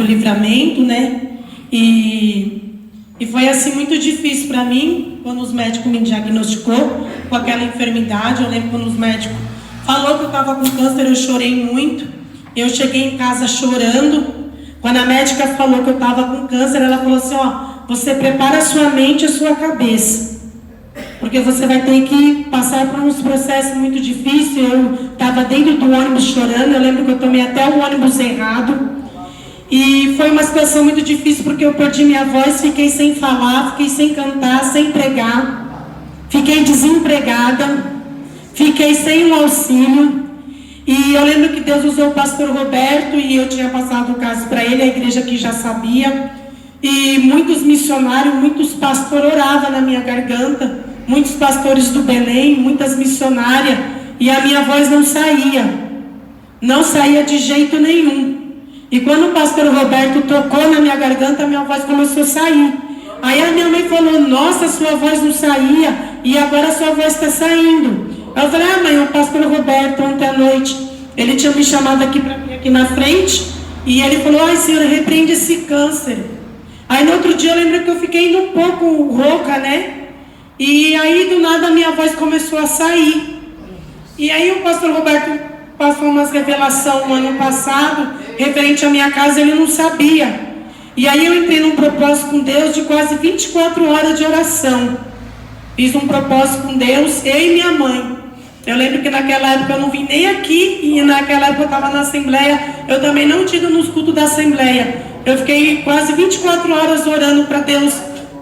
Livramento, né? E foi assim muito difícil para mim, quando os médicos me diagnosticou com aquela enfermidade. Eu lembro quando os médicos falou que eu estava com câncer, eu chorei muito. Eu cheguei em casa chorando. Quando a médica falou que eu estava com câncer, ela falou assim, ó, você prepara a sua mente e a sua cabeça, porque você vai ter que passar por uns processos muito difíceis. Eu estava dentro do ônibus chorando. Eu lembro que eu tomei até o ônibus errado. E foi uma situação muito difícil, porque eu perdi minha voz, fiquei sem falar, fiquei sem cantar, sem pregar, fiquei desempregada, fiquei sem um auxílio. E eu lembro que Deus usou o pastor Roberto, e eu tinha passado o caso para ele, a igreja aqui já sabia. E muitos missionários, muitos pastores oravam na minha garganta, muitos pastores do Belém, muitas missionárias, e a minha voz não saía de jeito nenhum. E quando o pastor Roberto tocou na minha garganta, a minha voz começou a sair. Aí a minha mãe falou, nossa, sua voz não saía, e agora a sua voz está saindo. Eu falei, mãe, o pastor Roberto, ontem à noite, ele tinha me chamado aqui para vir aqui na frente, e ele falou, ai, senhora, repreende esse câncer. Aí no outro dia eu lembro que eu fiquei um pouco rouca, né? E aí do nada a minha voz começou a sair. E aí o pastor Roberto passou umas revelações no ano passado, referente à minha casa, ele não sabia. E aí eu entrei num propósito com Deus de quase 24 horas de oração. Fiz um propósito com Deus, eu e minha mãe. Eu lembro que naquela época eu não vim nem aqui, e naquela época eu estava na Assembleia, eu também não tinha ido nos cultos da Assembleia. Eu fiquei quase 24 horas orando para Deus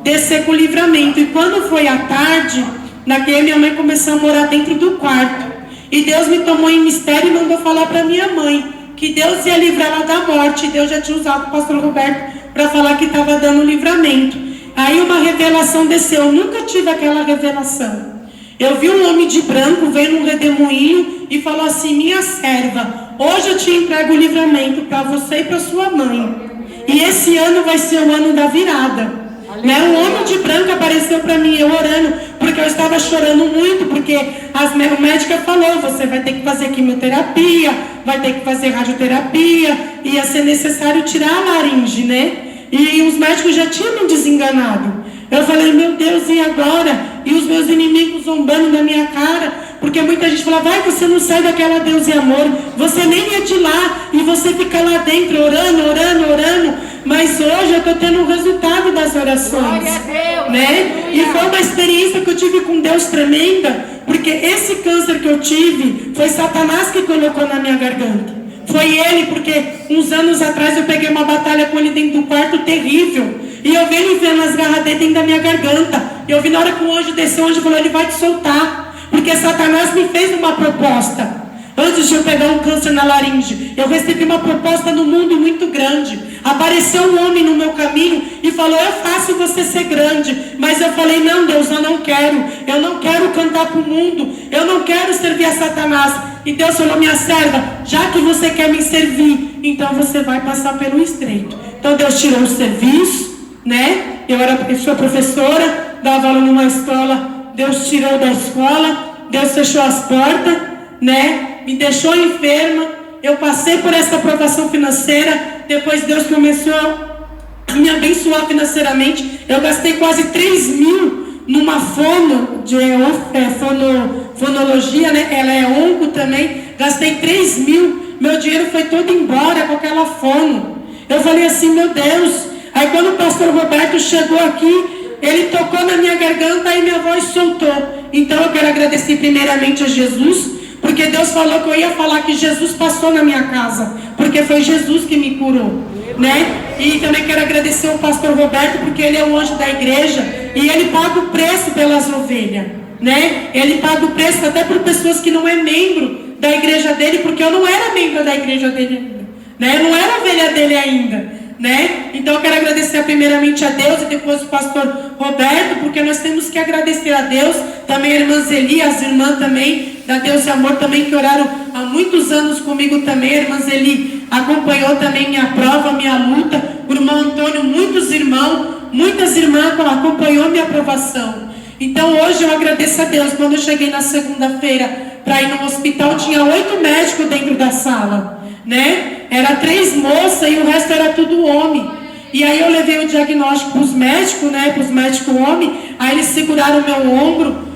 descer com o livramento. E quando foi à tarde, naquele minha mãe começou a morar dentro do quarto. E Deus me tomou em mistério e mandou falar para minha mãe que Deus ia livrar ela da morte. E Deus já tinha usado o pastor Roberto para falar que estava dando livramento. Aí uma revelação desceu. Eu nunca tive aquela revelação. Eu vi um homem de branco, veio num redemoinho e falou assim, minha serva, hoje eu te entrego o livramento para você e para sua mãe. E esse ano vai ser o ano da virada. Né? Um homem de branco apareceu para mim, eu orando, porque eu estava chorando muito, porque o médico falou, você vai ter que fazer quimioterapia, vai ter que fazer radioterapia, ia ser necessário tirar a laringe, né? E os médicos já tinham me desenganado. Eu falei, meu Deus, e agora? E os meus inimigos zombando da minha cara, porque muita gente fala, vai, você não sai daquela Deus e amor, você nem é de lá, e você fica lá dentro orando, mas hoje eu estou tendo o resultado das orações, né? E foi uma experiência que eu tive com Deus tremenda, porque esse câncer que eu tive, foi Satanás que colocou na minha garganta. Foi ele, porque uns anos atrás eu peguei uma batalha com ele dentro do quarto terrível. E eu vi ele enfiando as garras dele dentro da minha garganta. E eu vi na hora que o anjo desceu, o anjo falou, ele vai te soltar. Porque Satanás me fez uma proposta. Antes de eu pegar um câncer na laringe, eu recebi uma proposta no mundo muito grande. Apareceu um homem no meu caminho e falou, é fácil você ser grande. Mas eu falei, não, Deus, eu não quero. Eu não quero cantar para o mundo. Eu não quero servir a Satanás. E Deus falou, minha serva, já que você quer me servir, então você vai passar pelo estreito. Então Deus tirou o serviço, né? Eu sou professora, dava aula numa escola. Deus tirou da escola, Deus fechou as portas, né? Me deixou enferma, eu passei por essa provação financeira, depois Deus começou a me abençoar financeiramente. Eu gastei quase 3 mil numa fonologia, né? Ela é onco também, gastei 3 mil, meu dinheiro foi todo embora com aquela fono. Eu falei assim, meu Deus. Aí quando o pastor Roberto chegou aqui, ele tocou na minha garganta e minha voz soltou. Então eu quero agradecer primeiramente a Jesus, porque Deus falou que eu ia falar que Jesus passou na minha casa, porque foi Jesus que me curou, né? E também quero agradecer ao pastor Roberto, porque ele é o anjo da igreja e ele paga o preço pelas ovelhas, né? Ele paga o preço até por pessoas que não é membro da igreja dele, porque eu não era membro da igreja dele ainda, né? Eu não era ovelha dele ainda, né? Então eu quero agradecer primeiramente a Deus e depois o pastor Roberto, porque nós temos que agradecer a Deus, também a irmã Zeli, as irmãs também da Deus e Amor também, que oraram há muitos anos comigo também. A irmã Zeli acompanhou também minha prova, minha luta. O irmão Antônio, muitas irmãs acompanhou minha aprovação. Então hoje eu agradeço a Deus. Quando eu cheguei na segunda-feira para ir no hospital, tinha 8 médicos dentro da sala, né? Era 3 moças e o resto era tudo homem. E aí eu levei o diagnóstico para os médicos, né? Para os médicos homem. Aí eles seguraram o meu ombro,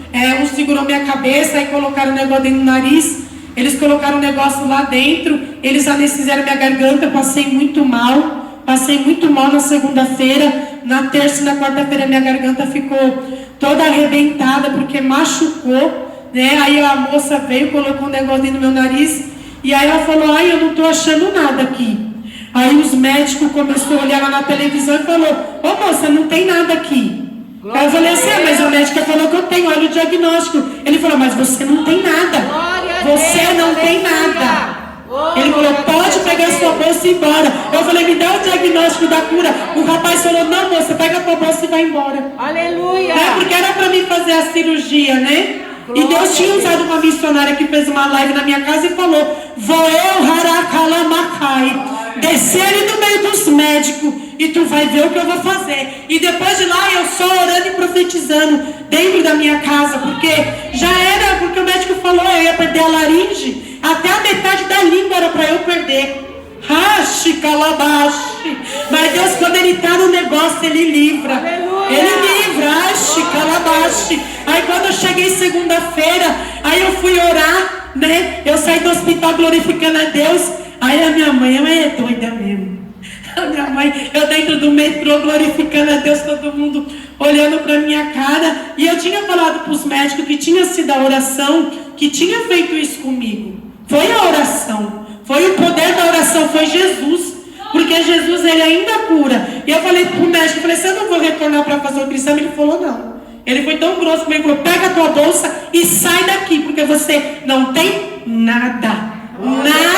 um segurou minha cabeça, aí colocaram o negócio dentro do nariz. Eles colocaram o negócio lá dentro, eles anestesiaram minha garganta, passei muito mal na segunda-feira. Na terça e na quarta-feira minha garganta ficou toda arrebentada, porque machucou, né? Aí a moça veio, colocou um negócio dentro do meu nariz, e aí ela falou, ai, eu não estou achando nada aqui. Aí os médicos começaram a olhar lá na televisão e falou, ô moça, não tem nada aqui. Aí eu falei assim, mas a médica falou que eu tenho, olha o diagnóstico. Ele falou, mas você não tem nada. Você não tem nada. Ele falou, pode pegar sua bolsa e ir embora. Eu falei, me dá o diagnóstico da cura. O rapaz falou, não moça, pega a tua bolsa e vai embora. Aleluia. Porque era para mim fazer a cirurgia, né? E Deus tinha usado uma missionária que fez uma live na minha casa e falou, vou eu, Harakalamakai, descer ali no meio dos médicos e tu vai ver o que eu vou fazer. E depois de lá eu só orando e profetizando dentro da minha casa, porque porque o médico falou, eu ia perder a laringe, até a metade da língua era para eu perder. Rashi, calabashi. Mas Deus, quando Ele está no negócio, Ele livra. Aleluia. Ele livra, rashi, calabashi. Aí quando eu cheguei segunda-feira, aí eu fui orar, né? Eu saí do hospital glorificando a Deus. Aí a minha mãe é doida mesmo. A minha mãe, eu dentro do metrô glorificando a Deus, todo mundo olhando para minha cara. E eu tinha falado para os médicos que tinha sido a oração que tinha feito isso comigo. Foi a oração. Foi o poder da oração, foi Jesus. Porque Jesus, Ele ainda cura. E eu falei pro médico, eu falei, você não vou retornar para fazer o cristão? Ele falou, não. Ele foi tão grosso comigo, ele falou, pega a tua bolsa e sai daqui, porque você não tem nada. Nada.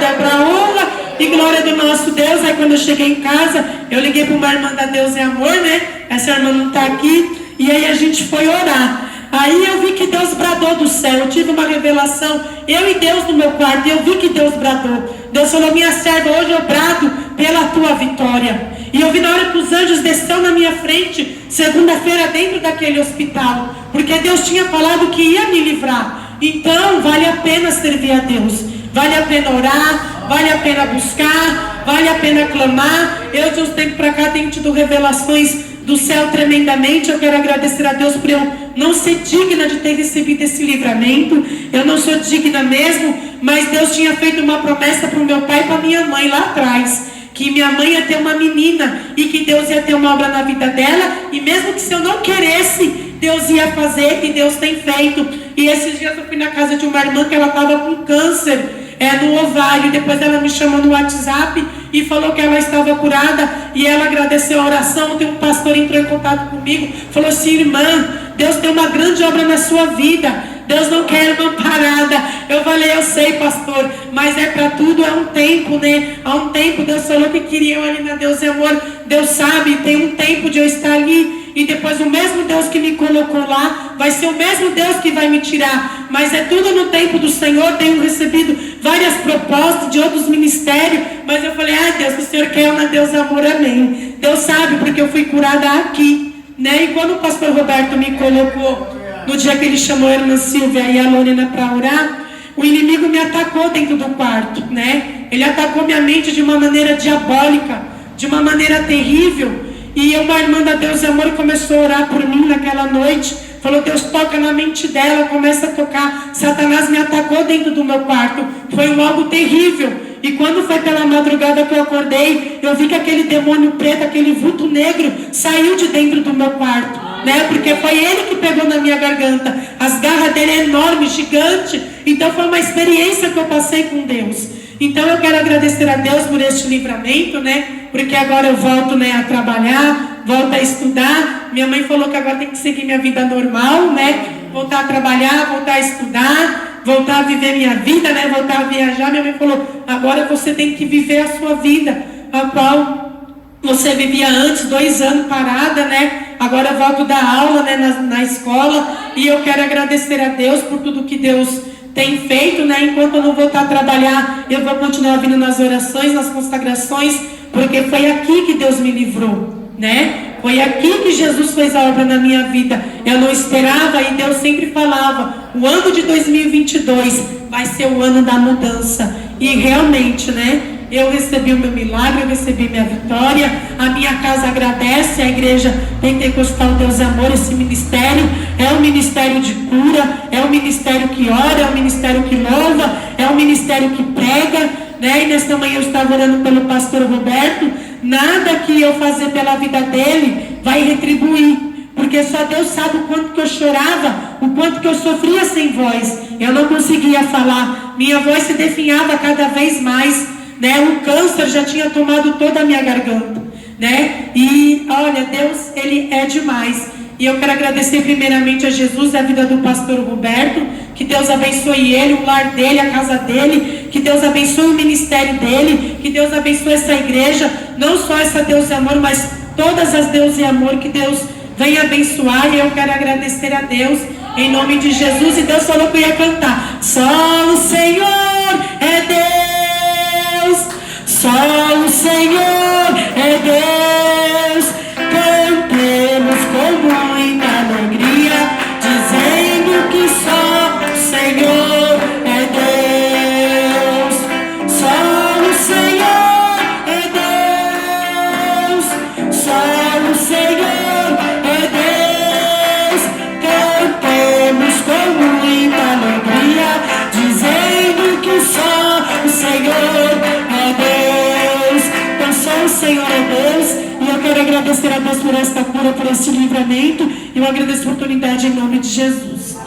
É para honra e glória do nosso Deus. Aí quando eu cheguei em casa, eu liguei para uma irmã da Deus é Amor, né? Essa irmã não está aqui. E aí a gente foi orar. Aí eu vi que Deus bradou do céu. Eu tive uma revelação, eu e Deus no meu quarto, e eu vi que Deus bradou. Deus falou, minha serva, hoje eu brado pela tua vitória. E eu vi na hora que os anjos desceram na minha frente, segunda-feira dentro daquele hospital, porque Deus tinha falado que ia me livrar. Então vale a pena servir a Deus, vale a pena orar, vale a pena buscar, vale a pena clamar. Eu de uns tempos para cá tenho tido revelações do céu tremendamente. Eu quero agradecer a Deus por eu não ser digna de ter recebido esse livramento. Eu não sou digna mesmo, mas Deus tinha feito uma promessa para o meu pai e para minha mãe lá atrás, que minha mãe ia ter uma menina e que Deus ia ter uma obra na vida dela, e mesmo que se eu não queresse, Deus ia fazer, e Deus tem feito. E esses dias eu fui na casa de uma irmã que ela estava com câncer no ovário. Depois ela me chamou no WhatsApp e falou que ela estava curada, e ela agradeceu a oração. Tem um pastor que entrou em contato comigo, falou assim, irmã, Deus tem uma grande obra na sua vida, Deus não quer uma parada. Eu falei, eu sei, pastor, mas é para tudo, é um tempo, né? Há um tempo Deus falou que queria eu ali na Deus é Amor. Deus sabe, tem um tempo de eu estar ali, e depois o mesmo Deus que me colocou lá vai ser o mesmo Deus que vai me tirar. Mas é tudo no tempo do Senhor. Tenho recebido várias propostas de outros ministérios, mas eu falei, ai Deus, o Senhor quer eu na Deus Amor, amém. Deus sabe, porque eu fui curada aqui, né? E quando o pastor Roberto me colocou, no dia que ele chamou a irmã Silvia e a Lorena para orar, o inimigo me atacou dentro do quarto, né? Ele atacou minha mente de uma maneira diabólica, de uma maneira terrível. E uma irmã da Deus e Amor começou a orar por mim naquela noite. Falou, Deus toca na mente dela, começa a tocar. Satanás me atacou dentro do meu quarto. Foi algo terrível. E quando foi pela madrugada que eu acordei, eu vi que aquele demônio preto, aquele vulto negro, saiu de dentro do meu quarto, né? Porque foi ele que pegou na minha garganta. As garras dele é enorme, gigante. Então foi uma experiência que eu passei com Deus. Então eu quero agradecer a Deus por este livramento, né? Porque agora eu volto, né, a trabalhar, volto a estudar. Minha mãe falou que agora tem que seguir minha vida normal, né? Voltar a trabalhar, voltar a estudar, voltar a viver minha vida, né? Voltar a viajar. Minha mãe falou, agora você tem que viver a sua vida, a qual você vivia antes, 2 anos parada, né? Agora eu volto a dar aula, né, na escola. E eu quero agradecer a Deus por tudo que Deus tem feito, né? Enquanto eu não voltar a trabalhar, eu vou continuar vindo nas orações, nas consagrações, porque foi aqui que Deus me livrou, né? Foi aqui que Jesus fez a obra na minha vida. Eu não esperava, e Deus sempre falava, o ano de 2022 vai ser o ano da mudança. E realmente, né? eu recebi o meu milagre, eu recebi minha vitória, a minha casa agradece, a igreja Pentecostal Deus e Amor, esse ministério é um ministério de cura, é um ministério que ora, é um ministério que louva, é um ministério que prega, né? E nesta manhã eu estava orando pelo pastor Roberto, nada que eu fazer pela vida dele vai retribuir, porque só Deus sabe o quanto que eu chorava, o quanto que eu sofria sem voz. Eu não conseguia falar, minha voz se definhava cada vez mais, né? O câncer já tinha tomado toda a minha garganta, né? E olha, Deus, Ele é demais. E eu quero agradecer primeiramente a Jesus, a vida do pastor Roberto, que Deus abençoe ele, o lar dele, a casa dele, que Deus abençoe o ministério dele, que Deus abençoe essa igreja, não só essa Deus e Amor, mas todas as Deus e Amor, que Deus venha abençoar. E eu quero agradecer a Deus em nome de Jesus. E Deus falou que eu ia cantar: só o Senhor é Deus, só o Senhor é Deus. Cantemos com muita alegria, dizendo que só o Senhor é Deus, só o Senhor é Deus, só o Senhor é Deus. Cantemos com muita alegria, dizendo que só o Senhor é Deus. Então só o Senhor é Deus. E eu quero agradecer a Deus por esta cura, por este livramento. E eu agradeço a oportunidade em nome de Jesus.